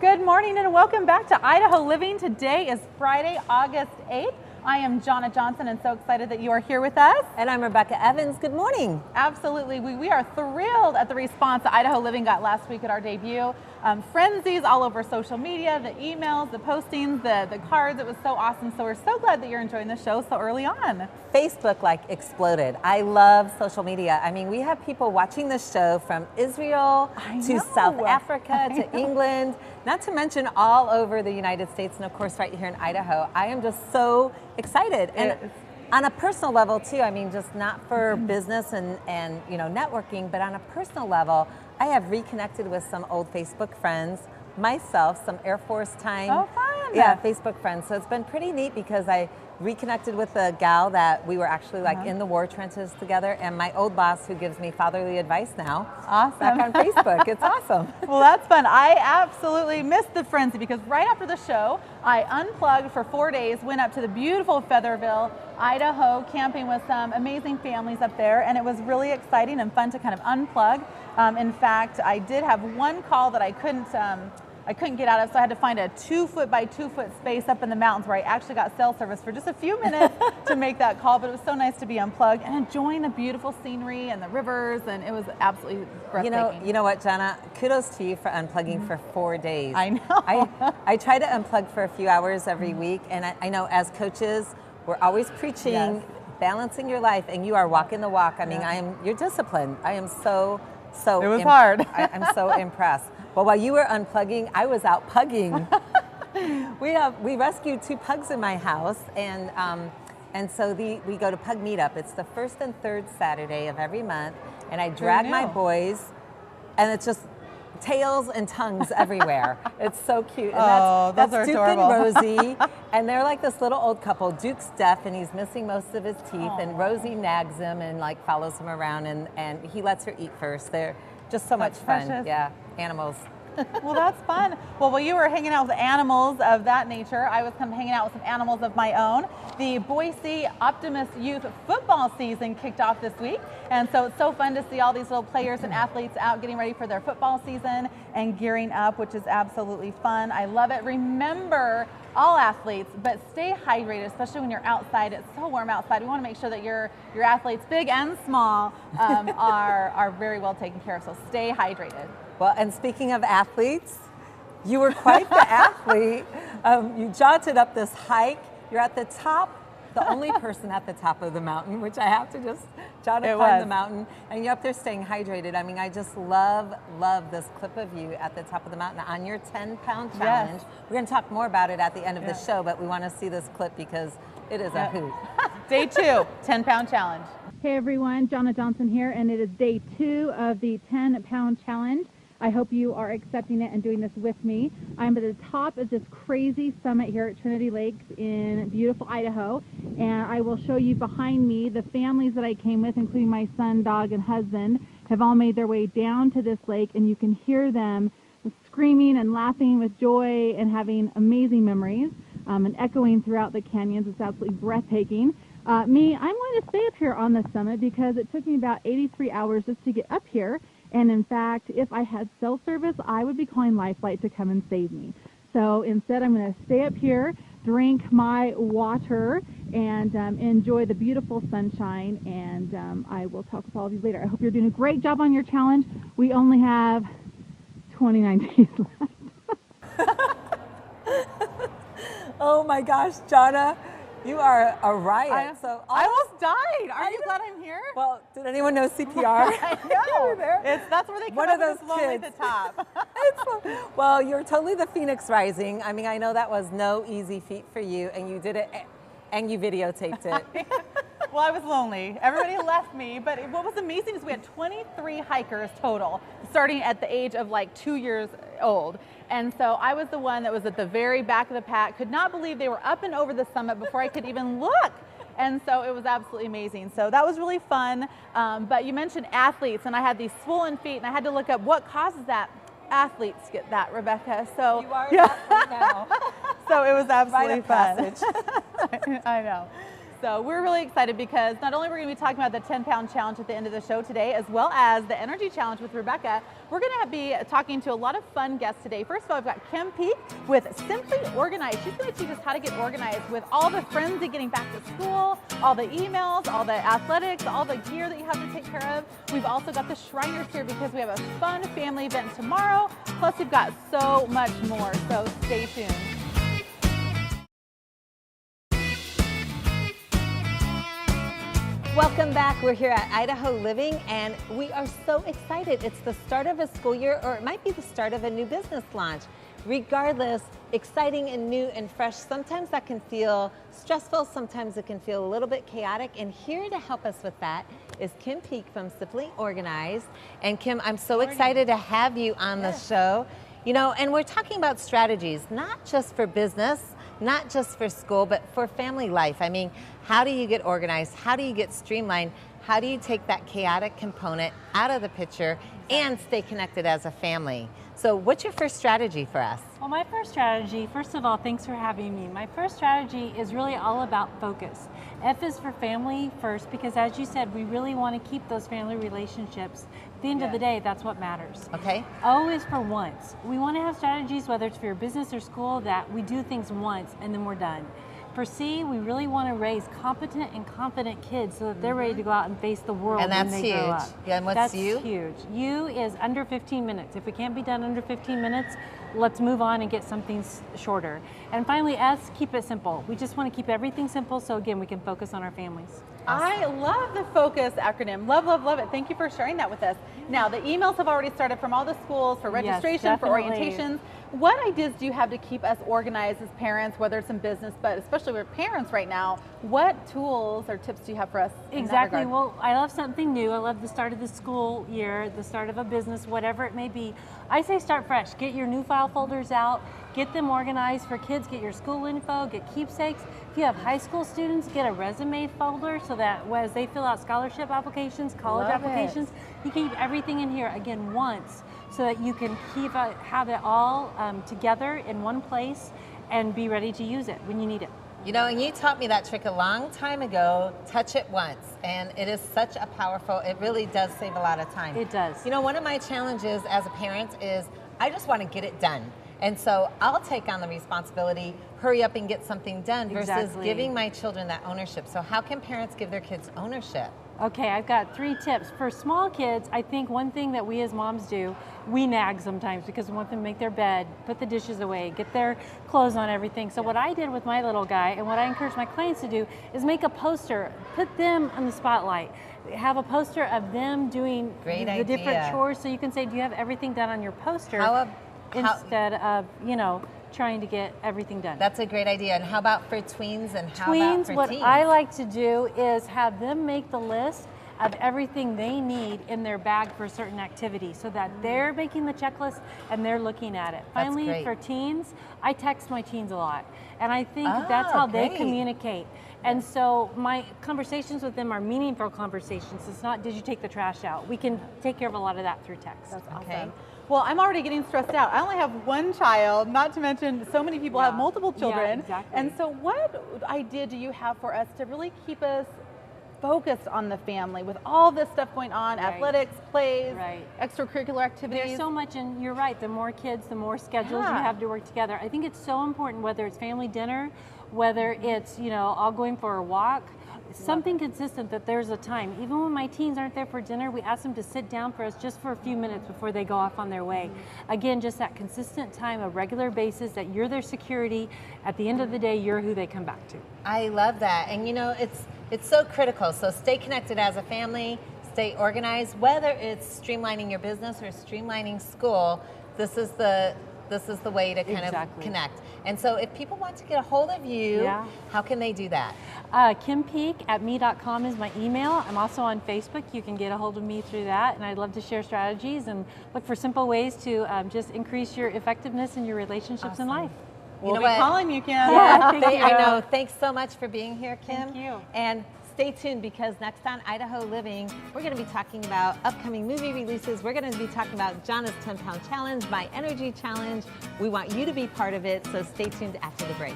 Good morning and welcome back to Idaho Living. Today is Friday, August 8th. I am Jonna Johnson and so excited that you are here with us. And I'm Rebecca Evans. Good morning. Absolutely. We are thrilled at the response that Idaho Living got last week at our debut. Frenzies all over social media, the emails, the postings, the cards. It was so awesome. So we're so glad that you're enjoying the show so early on. Facebook exploded. I love social media. I mean, we have people watching the show from Israel to South Africa to England, not to mention all over the United States and of course right here in Idaho. I am just so excited. And on a personal level too, I mean, just not for business and you know, networking, but on a personal level, I have reconnected with some old Facebook friends, myself, some Air Force time. Oh, fun. Yeah, Facebook friends. So it's been pretty neat because I reconnected with a gal that we were actually in the war trenches together, and my old boss who gives me fatherly advice now. Awesome. Back on Facebook. It's awesome. Well, that's fun. I absolutely missed the frenzy because right after the show, I unplugged for 4 days, went up to the beautiful Featherville, Idaho, camping with some amazing families up there, and it was really exciting and fun to kind of unplug. In fact, I did have one call that I couldn't get out of, so I had to find a 2 foot by 2 foot space up in the mountains where I actually got cell service for just a few minutes to make that call, but it was so nice to be unplugged and enjoying the beautiful scenery and the rivers, and it was absolutely breathtaking. You know what, Jonna? Kudos to you for unplugging for 4 days. I know. I try to unplug for a few hours every week, and I know as coaches, we're always preaching, balancing your life, and you are walking the walk. I mean, you're disciplined. I am so it was hard. I'm so impressed. Well, while you were unplugging, I was out pugging. We rescued 2 pugs in my house, and so we go to Pug Meetup. It's the first and third Saturday of every month, and I drag my boys, and it's just tails and tongues everywhere. It's so cute. And that's Duke adorable. and Rosie, and they're like this little old couple. Duke's deaf and he's missing most of his teeth, and Rosie nags him and follows him around, and he lets her eat first. They're just so much fun. Precious. Yeah, animals. Well, that's fun. Well, while you were hanging out with animals of that nature, I was kind of hanging out with some animals of my own. The Boise Optimist Youth football season kicked off this week, and so it's so fun to see all these little players and athletes out getting ready for their football season and gearing up, which is absolutely fun. I love it. Remember, all athletes, but stay hydrated, especially when you're outside. It's so warm outside. We want to make sure that your athletes, big and small, are very well taken care of, so stay hydrated. Well, and speaking of athletes, you were quite the athlete. You jaunted up this hike. You're at the top, the only person at the top of the mountain, which I have to just climb the mountain. And you're up there staying hydrated. I mean, I just love this clip of you at the top of the mountain on your 10-pound challenge. We're going to talk more about it at the end of the show, but we want to see this clip because it is a hoot. Day 2, 10-pound challenge. Hey everyone, Jonna Johnson here, and it is day 2 of the 10-pound challenge. I hope you are accepting it and doing this with me. I'm at the top of this crazy summit here at Trinity Lakes in beautiful Idaho, and I will show you behind me the families that I came with, including my son, dog, and husband, have all made their way down to this lake, and you can hear them screaming and laughing with joy and having amazing memories and echoing throughout the canyons. It's absolutely breathtaking. Me, I'm going to stay up here on the summit because it took me about 83 hours just to get up here. And in fact, if I had cell service, I would be calling Lifelight to come and save me. So instead, I'm going to stay up here, drink my water, and enjoy the beautiful sunshine. And I will talk with all of you later. I hope you're doing a great job on your challenge. We only have 29 days left. Oh my gosh, Jonna. You are a riot. I almost died. Are you glad I'm here? Well, did anyone know CPR? I know. That's where they come up with this lonely at the top. Well, you're totally the Phoenix Rising. I mean, I know that was no easy feat for you, and you did it, and you videotaped it. Well, I was lonely. Everybody left me, but what was amazing is we had 23 hikers total, starting at the age of 2 years old. And so I was the one that was at the very back of the pack, could not believe they were up and over the summit before I could even look. And so it was absolutely amazing. So that was really fun. But you mentioned athletes, and I had these swollen feet, and I had to look up what causes that. Athletes get that, Rebecca. So you are an athlete now. So it was absolutely fun. I know. So we're really excited because not only are we going to be talking about the 10-pound challenge at the end of the show today, as well as the energy challenge with Rebecca, we're going to be talking to a lot of fun guests today. First of all, I've got Kim Peek with Simply Organized. She's going to teach us how to get organized with all the frenzy getting back to school, all the emails, all the athletics, all the gear that you have to take care of. We've also got the Shriners here because we have a fun family event tomorrow. Plus, we've got so much more, so stay tuned. Welcome back. We're here at Idaho Living and we are so excited. It's the start of a school year, or it might be the start of a new business launch. Regardless, exciting and new and fresh. Sometimes that can feel stressful, sometimes it can feel a little bit chaotic, and here to help us with that is Kim Peek from Simply Organized. And Kim, I'm so excited to have you on the show. You know, and we're talking about strategies, not just for business, not just for school, but for family life. I mean, how do you get organized? How do you get streamlined? How do you take that chaotic component out of the picture and stay connected as a family? So what's your first strategy for us? Well, my first strategy, first of all, thanks for having me. My first strategy is really all about focus. F is for family first, because as you said, we really want to keep those family relationships. At the end of the day, that's what matters. Okay. O is for once. We want to have strategies, whether it's for your business or school, that we do things once and then we're done. For C, we really want to raise competent and confident kids so that they're ready to go out and face the world. And that's when they grow up. Yeah, and what's that's U? That's huge. U is under 15 minutes. If we can't be done under 15 minutes, let's move on and get something shorter. And finally, S, keep it simple. We just want to keep everything simple so again, we can focus on our families. I love the FOCUS acronym. Love, love, love it. Thank you for sharing that with us. Now, the emails have already started from all the schools for registration, for orientations. What ideas do you have to keep us organized as parents, whether it's in business, but especially with parents right now? What tools or tips do you have for us in that regard? Well, I love something new. I love the start of the school year, the start of a business, whatever it may be. I say start fresh. Get your new file folders out. Get them organized for kids. Get your school info. Get keepsakes. If you have high school students, get a resume folder so that as they fill out scholarship applications, college applications, you keep everything in here again once so that you can have it all together in one place and be ready to use it when you need it. You know, and you taught me that trick a long time ago, touch it once. And it is such a powerful, it really does save a lot of time. It does. You know, one of my challenges as a parent is I just want to get it done. And so I'll take on the responsibility, hurry up and get something done versus giving my children that ownership. So how can parents give their kids ownership? Okay, I've got 3 tips. For small kids, I think one thing that we as moms do, we nag sometimes because we want them to make their bed, put the dishes away, get their clothes on, everything. So what I did with my little guy and what I encourage my clients to do is make a poster, put them on the spotlight. Have a poster of them doing the different chores so you can say, do you have everything done on your poster? Instead of, you know, trying to get everything done. That's a great idea. And how about for tweens and how about for what teens? I like to do is have them make the list of everything they need in their bag for a certain activity so that they're making the checklist and they're looking at it. Finally, for teens, I text my teens a lot. And I think that's how they communicate. And so my conversations with them are meaningful conversations. It's not, did you take the trash out? We can take care of a lot of that through text. That's awesome. Well, I'm already getting stressed out. I only have one child, not to mention so many people have multiple children. Yeah, exactly. And so what idea do you have for us to really keep us focused on the family with all this stuff going on, athletics, plays, extracurricular activities? There's so much, and you're right, the more kids, the more schedules you have to work together. I think it's so important, whether it's family dinner, whether it's, you know, all going for a walk, something consistent, that there's a time. Even when my teens aren't there for dinner, we ask them to sit down for us just for a few minutes before they go off on their way. Again, just that consistent time, a regular basis, that you're their security. At the end of the day, you're who they come back to. I love that. And you know, it's so critical. So stay connected as a family, stay organized, whether it's streamlining your business or streamlining school. This is the way to kind of connect. And so if people want to get a hold of you, how can they do that? KimPeek@me.com is my email. I'm also on Facebook. You can get a hold of me through that. And I'd love to share strategies and look for simple ways to just increase your effectiveness in your relationships in life. We'll be calling you, Kim. Yeah, I know. Thanks so much for being here, Kim. Thank you. And stay tuned because next on Idaho Living, we're going to be talking about upcoming movie releases. We're going to be talking about Jonna's 10-pound challenge, my energy challenge. We want you to be part of it, so stay tuned after the break.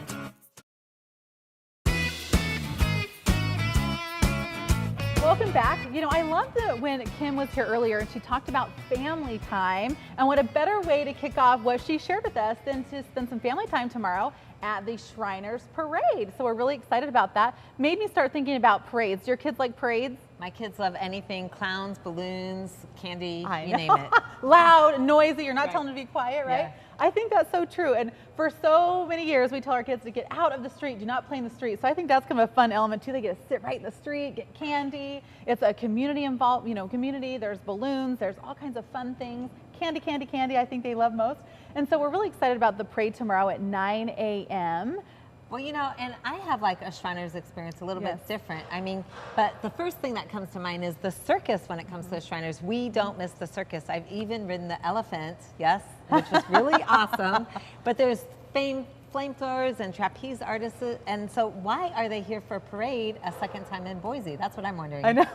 Welcome back. You know, I loved when Kim was here earlier and she talked about family time, and what a better way to kick off what she shared with us than to spend some family time tomorrow at the Shriners Parade. So we're really excited about that. Made me start thinking about parades. Do your kids like parades? My kids love anything, clowns, balloons, candy, you name it. Loud, noisy, you're not Right. telling them to be quiet, right? Yeah. I think that's so true. And for so many years, we tell our kids to get out of the street, do not play in the street. So I think that's kind of a fun element too. They get to sit right in the street, get candy. It's a community involved, community. There's balloons, there's all kinds of fun things. Candy, candy, candy, I think they love most. And so we're really excited about the parade tomorrow at 9 a.m. Well, and I have like a Shriners experience a little bit different. I mean, but the first thing that comes to mind is the circus when it comes to the Shriners. We don't miss the circus. I've even ridden the elephant, yes, which was really awesome. But there's flamethrowers and trapeze artists. And so why are they here for a parade a second time in Boise? That's what I'm wondering. I know.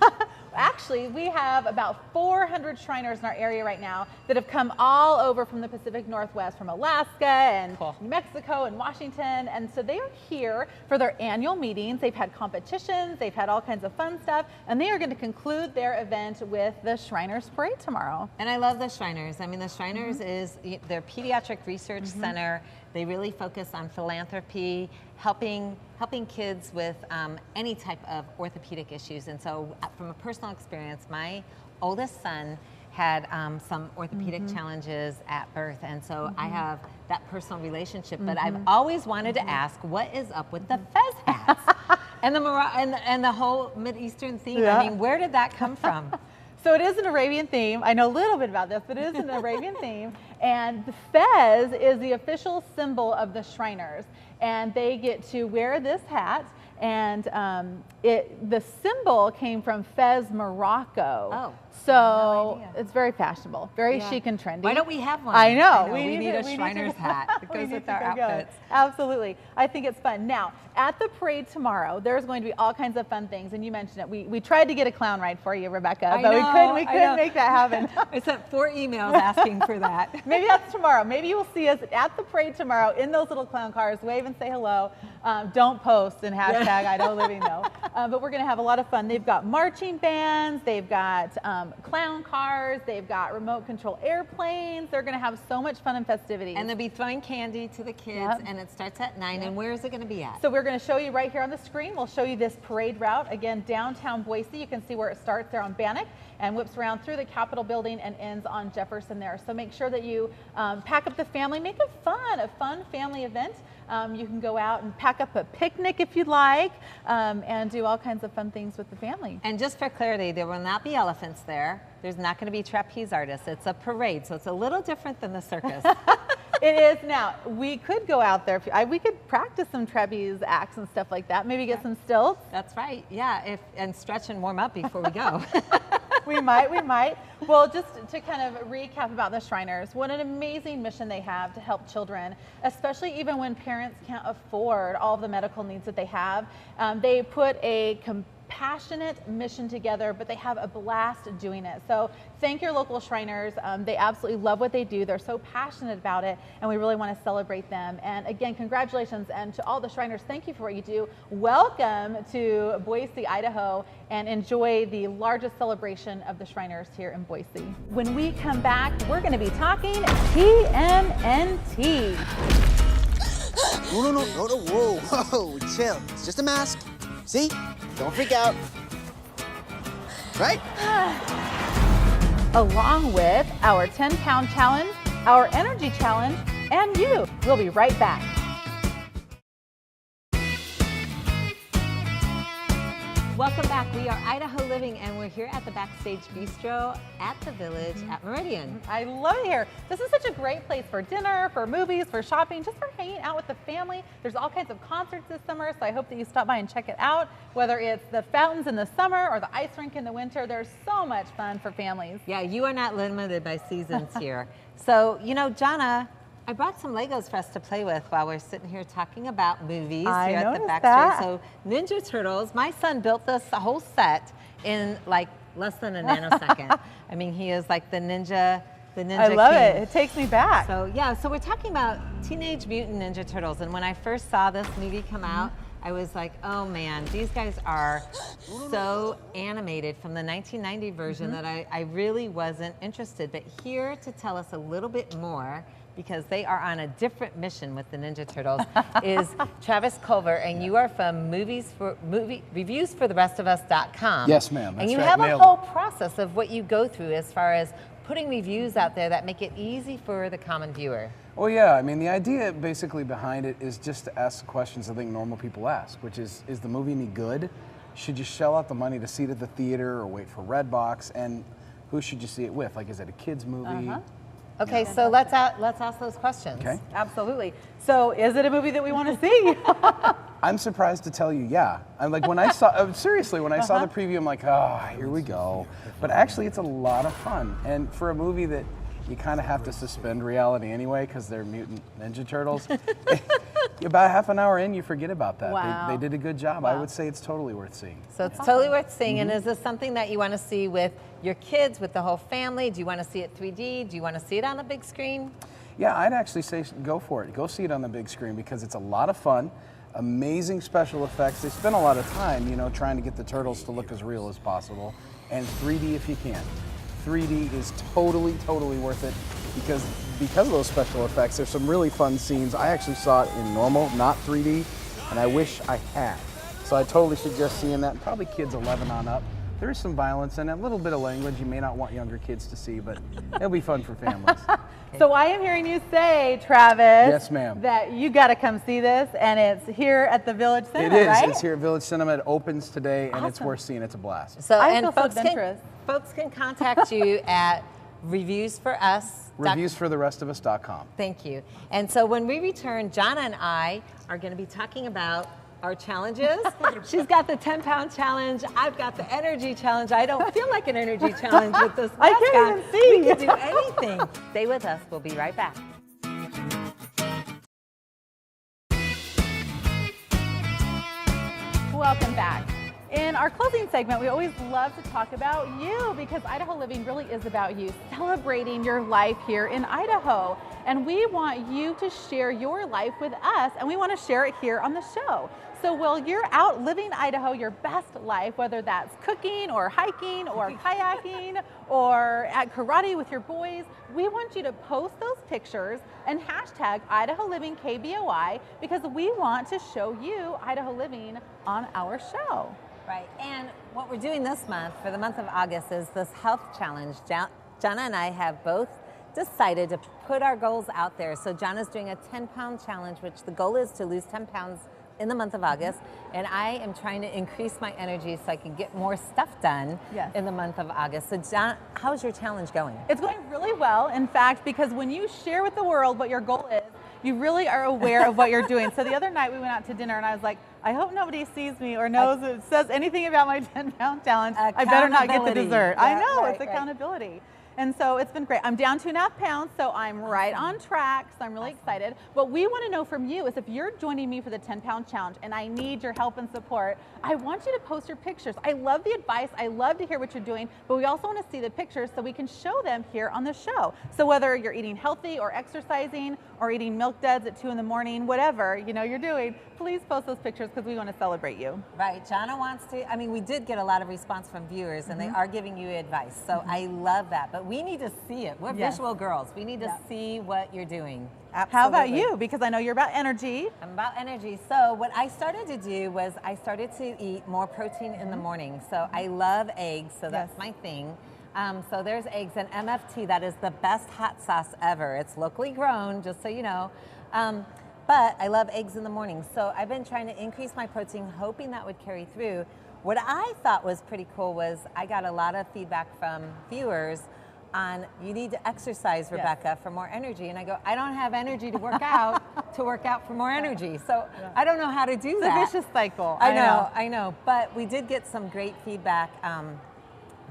Actually, we have about 400 Shriners in our area right now that have come all over from the Pacific Northwest, from Alaska and New Mexico and Washington. And so they are here for their annual meetings. They've had competitions, they've had all kinds of fun stuff, and they are going to conclude their event with the Shriners Parade tomorrow. And I love the Shriners. I mean, the Shriners is their pediatric research center. They really focus on philanthropy, helping kids with any type of orthopedic issues. And so from a personal experience, my oldest son had some orthopedic challenges at birth. And so I have that personal relationship, but I've always wanted to ask, what is up with the fez hats? and the whole Mideastern theme. I mean, where did that come from? So it is an Arabian theme. I know a little bit about this, but it is an Arabian theme. And the fez is the official symbol of the Shriners. And they get to wear this hat. And the symbol came from Fez, Morocco. Oh. So no it's very fashionable, very chic and trendy. Why don't we have one? I know. We need a Shriners hat. It goes with our outfits. Absolutely. I think it's fun. Now, at the parade tomorrow, there's going to be all kinds of fun things. And you mentioned it. We tried to get a clown ride for you, Rebecca, but we couldn't make that happen. I sent 4 emails asking for that. Maybe that's tomorrow. Maybe you will see us at the parade tomorrow in those little clown cars. Wave and say hello. Don't post and hashtag Idaho Living though. But we're going to have a lot of fun. They've got marching bands. They've got clown cars. They've got remote control airplanes. They're going to have so much fun and festivities. And they'll be throwing candy to the kids, and it starts at 9. And where is it going to be at? So we're going to show you right here on the screen. We'll show you this parade route. Again, downtown Boise. You can see where it starts there on Bannock and whips around through the Capitol building and ends on Jefferson there. So make sure that you pack up the family. Make it fun, a fun family event. You can go out and pack up a picnic if you'd like, and do all kinds of fun things with the family. And just for clarity, there will not be elephants there. There's not going to be trapeze artists. It's a parade, so it's a little different than the circus. It is now. We could go out there. We could practice some trapeze acts and stuff like that. Maybe get some stilts. That's right. Yeah, and stretch and warm up before we go. We might. Well, just to kind of recap about the Shriners, what an amazing mission they have to help children, especially even when parents can't afford all of the medical needs that they have. They put a compassionate mission together, but they have a blast doing it. So thank your local Shriners. They absolutely love what they do. They're so passionate about it, and we really want to celebrate them. And again, congratulations, and to all the Shriners, thank you for what you do. Welcome to Boise, Idaho, and enjoy the largest celebration of the Shriners here in Boise. When we come back, we're going to be talking TMNT. No, whoa, chill. It's just a mask. See? Don't freak out. Right? Along with our 10-pound challenge, our energy challenge, and you. We'll be right back. Welcome back. We are Idaho Living, and we're here at the Backstage Bistro at the Village at Meridian. I love it here. This is such a great place for dinner, for movies, for shopping, just for hanging out with the family. There's all kinds of concerts this summer, so I hope that you stop by and check it out. Whether it's the fountains in the summer or the ice rink in the winter, there's so much fun for families. Yeah, you are not limited by seasons here. So, Jonna, I brought some Legos for us to play with while we're sitting here talking about movies here at the Backstage. So Ninja Turtles, my son built this whole set in like less than a nanosecond. I mean, he is like the ninja I love king. it. It takes me back. So yeah, so we're talking about Teenage Mutant Ninja Turtles, and when I first saw this movie come out, I was like, oh man, these guys are so animated from the 1990 version that I really wasn't interested. But here to tell us a little bit more, because they are on a different mission with the Ninja Turtles, is Travis Culver, and you are from reviewsfortherestofus.com. Yes, ma'am. And you right. have a Nailed whole it. process of what you go through as far as putting reviews out there that make it easy for the common viewer. Well, yeah, I mean, the idea basically behind it is just to ask the questions I think normal people ask, which is the movie any good? Should you shell out the money to see it at the theater or wait for Redbox? And who should you see it with? Like, is it a kid's movie? Okay, so let's ask those questions. Okay. Absolutely. So is it a movie that we want to see? I'm surprised to tell you, yeah. I'm like, when I saw, seriously, when I saw the preview, I'm like, oh, here we go. But actually, it's a lot of fun. And for a movie that you kind of have to suspend reality anyway because they're mutant Ninja Turtles, about half an hour in, you forget about that. Wow. They did a good job. I would say it's totally worth seeing. So it's totally worth seeing. And is this something that you want to see with your kids, with the whole family? Do you want to see it 3D? Do you want to see it on the big screen? Yeah, I'd actually say go for it. Go see it on the big screen because it's a lot of fun. Amazing special effects. They spend a lot of time, you know, trying to get the turtles to look as real as possible. And 3D if you can. 3D is totally, totally worth it because of those special effects. There's some really fun scenes. I actually saw it in normal, not 3D, and I wish I had. So I totally suggest seeing that. Probably kids 11 on up. There is some violence and a little bit of language you may not want younger kids to see, but it'll be fun for families. So I am hearing you say, Travis, Yes, ma'am. that you got to come see this, and it's here at the Village Cinema, It is. right? It's here at Village Cinema. It opens today, and it's Awesome. worth seeing. It's a blast. So I and feel so folks adventurous. can contact you at reviewsforus. Reviewsfortherestofus.com. Thank you. And so when we return, Jonna and I are going to be talking about our challenges. She's got the 10-pound challenge. I've got the energy challenge. I don't feel like an energy challenge with this mask I can't on. even see. We can do anything. Stay with us. We'll be right back. Welcome back. In our closing segment, we always love to talk about you because Idaho Living really is about you, celebrating your life here in Idaho. And we want you to share your life with us, and we want to share it here on the show. So while you're out living Idaho, your best life, whether that's cooking or hiking or kayaking or at karate with your boys, we want you to post those pictures and hashtag Idaho Living KBOI because we want to show you Idaho Living on our show. Right, and what we're doing this month, for the month of August, is this health challenge. Jonna and I have both decided to put our goals out there. So Jonna's doing a 10-pound challenge, which the goal is to lose 10 pounds in the month of August, and I am trying to increase my energy so I can get more stuff done in the month of August. So Jonna, how's your challenge going? It's going really well, in fact, because when you share with the world what your goal is, you really are aware of what you're doing. So the other night we went out to dinner and I was like, I hope nobody sees me or knows it says anything about my 10-pound challenge. I better not get the dessert. Yeah, I know, right, it's accountability. And so it's been great. I'm down 2.5 pounds, so I'm right on track, so I'm really excited. What we want to know from you is if you're joining me for the 10-pound challenge and I need your help and support, I want you to post your pictures. I love the advice. I love to hear what you're doing, but we also want to see the pictures so we can show them here on the show. So whether you're eating healthy or exercising or eating milk duds at 2 in the morning, whatever you're doing, please post those pictures because we want to celebrate you. Right, Jonna wants to, I mean, we did get a lot of response from viewers and they are giving you advice. So I love that, but we need to see it. We're visual girls. We need to see what you're doing. Absolutely. How about you? Because I know you're about energy. I'm about energy. So what I started to do was I started to eat more protein in the morning. So I love eggs, so that's my thing. So there's eggs and MFT, that is the best hot sauce ever. It's locally grown, just so you know. But I love eggs in the morning. So I've been trying to increase my protein, hoping that would carry through. What I thought was pretty cool was I got a lot of feedback from viewers on you need to exercise, Rebecca, for more energy. And I go, I don't have energy to work out for more energy. So I don't know how to do that. It's a vicious cycle. I know. But we did get some great feedback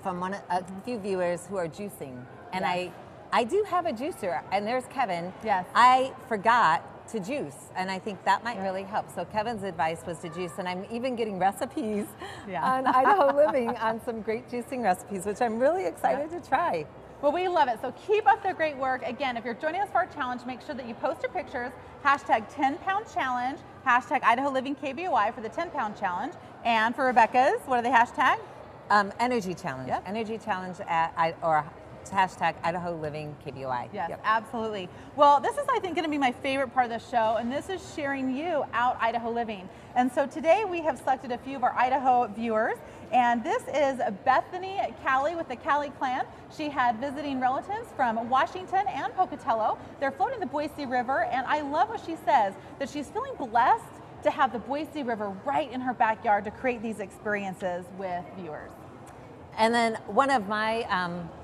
from a few viewers who are juicing. And I do have a juicer, and there's Kevin. Yes. I forgot to juice, and I think that might really help. So Kevin's advice was to juice, and I'm even getting recipes on Idaho Living on some great juicing recipes, which I'm really excited to try. Well, we love it. So keep up the great work. Again, if you're joining us for our challenge, make sure that you post your pictures, hashtag 10-pound challenge, hashtag Idaho Living KBOI for the 10-pound challenge. And for Rebecca's, what are they hashtag? Energy challenge. Yep. Energy challenge or hashtag Idaho Living KBOI. Yes, Yep. absolutely. Well, this is, I think, going to be my favorite part of the show, and this is sharing you out Idaho Living. And so today we have selected a few of our Idaho viewers, and this is Bethany Callie with the Callie clan. She had visiting relatives from Washington and Pocatello. They're floating the Boise River, and I love what she says, that she's feeling blessed to have the Boise River right in her backyard to create these experiences with viewers. And then one of my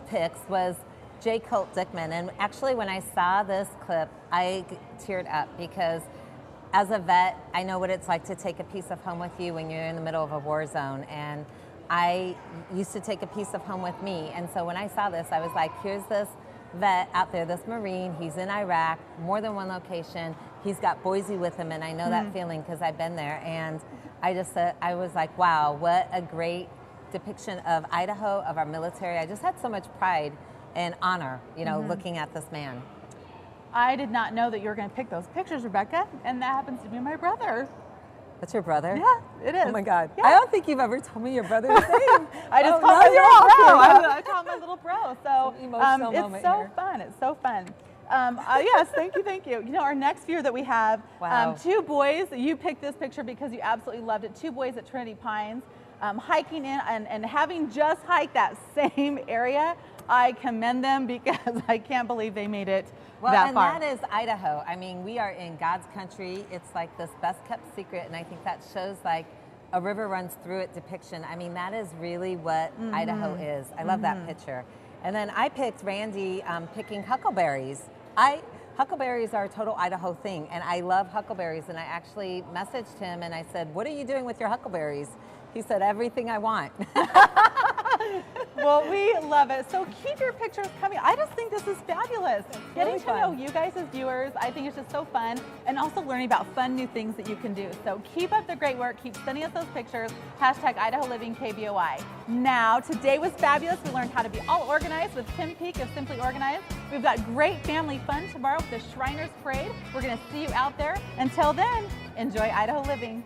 picks was J. Colt Dickman. And actually, when I saw this clip, I teared up because as a vet, I know what it's like to take a piece of home with you when you're in the middle of a war zone. And I used to take a piece of home with me. And so when I saw this, I was like, here's this vet out there, this Marine, he's in Iraq, more than one location. He's got Boise with him, and I know that feeling because I've been there. And I just I was like, wow, what a great depiction of Idaho, of our military. I just had so much pride and honor, you know, looking at this man. I did not know that you were going to pick those pictures, Rebecca, and that happens to be my brother. That's your brother? Yeah, it is. Oh my God. Yeah. I don't think you've ever told me your brother's name. I just call now my you're little bro. awkward. I call him my little bro. So It's an emotional it's moment so here. fun. It's so fun. Yes, thank you, thank you. You know, our next viewer that we have, Wow. two boys. You picked this picture because you absolutely loved it. Two boys at Trinity Pines, hiking in and having just hiked that same area. I commend them because I can't believe they made it that far. And that is Idaho. I mean, we are in God's country. It's like this best kept secret, and I think that shows like a river runs through it depiction. I mean, that is really what Idaho is. I love that picture. And then I picked Randy picking huckleberries. Huckleberries are a total Idaho thing, and I love huckleberries, and I actually messaged him and I said, what are you doing with your huckleberries? He said, everything I want. Well, we love it. So keep your pictures coming. I just think this is fabulous. Getting really to fun. know you guys as viewers, I think it's just so fun, and also learning about fun new things that you can do. So keep up the great work. Keep sending us those pictures. Hashtag Idaho Living KBOI. Now, today was fabulous. We learned how to be all organized with Tim Peak of Simply Organized. We've got great family fun tomorrow with the Shriners Parade. We're going to see you out there. Until then, enjoy Idaho Living.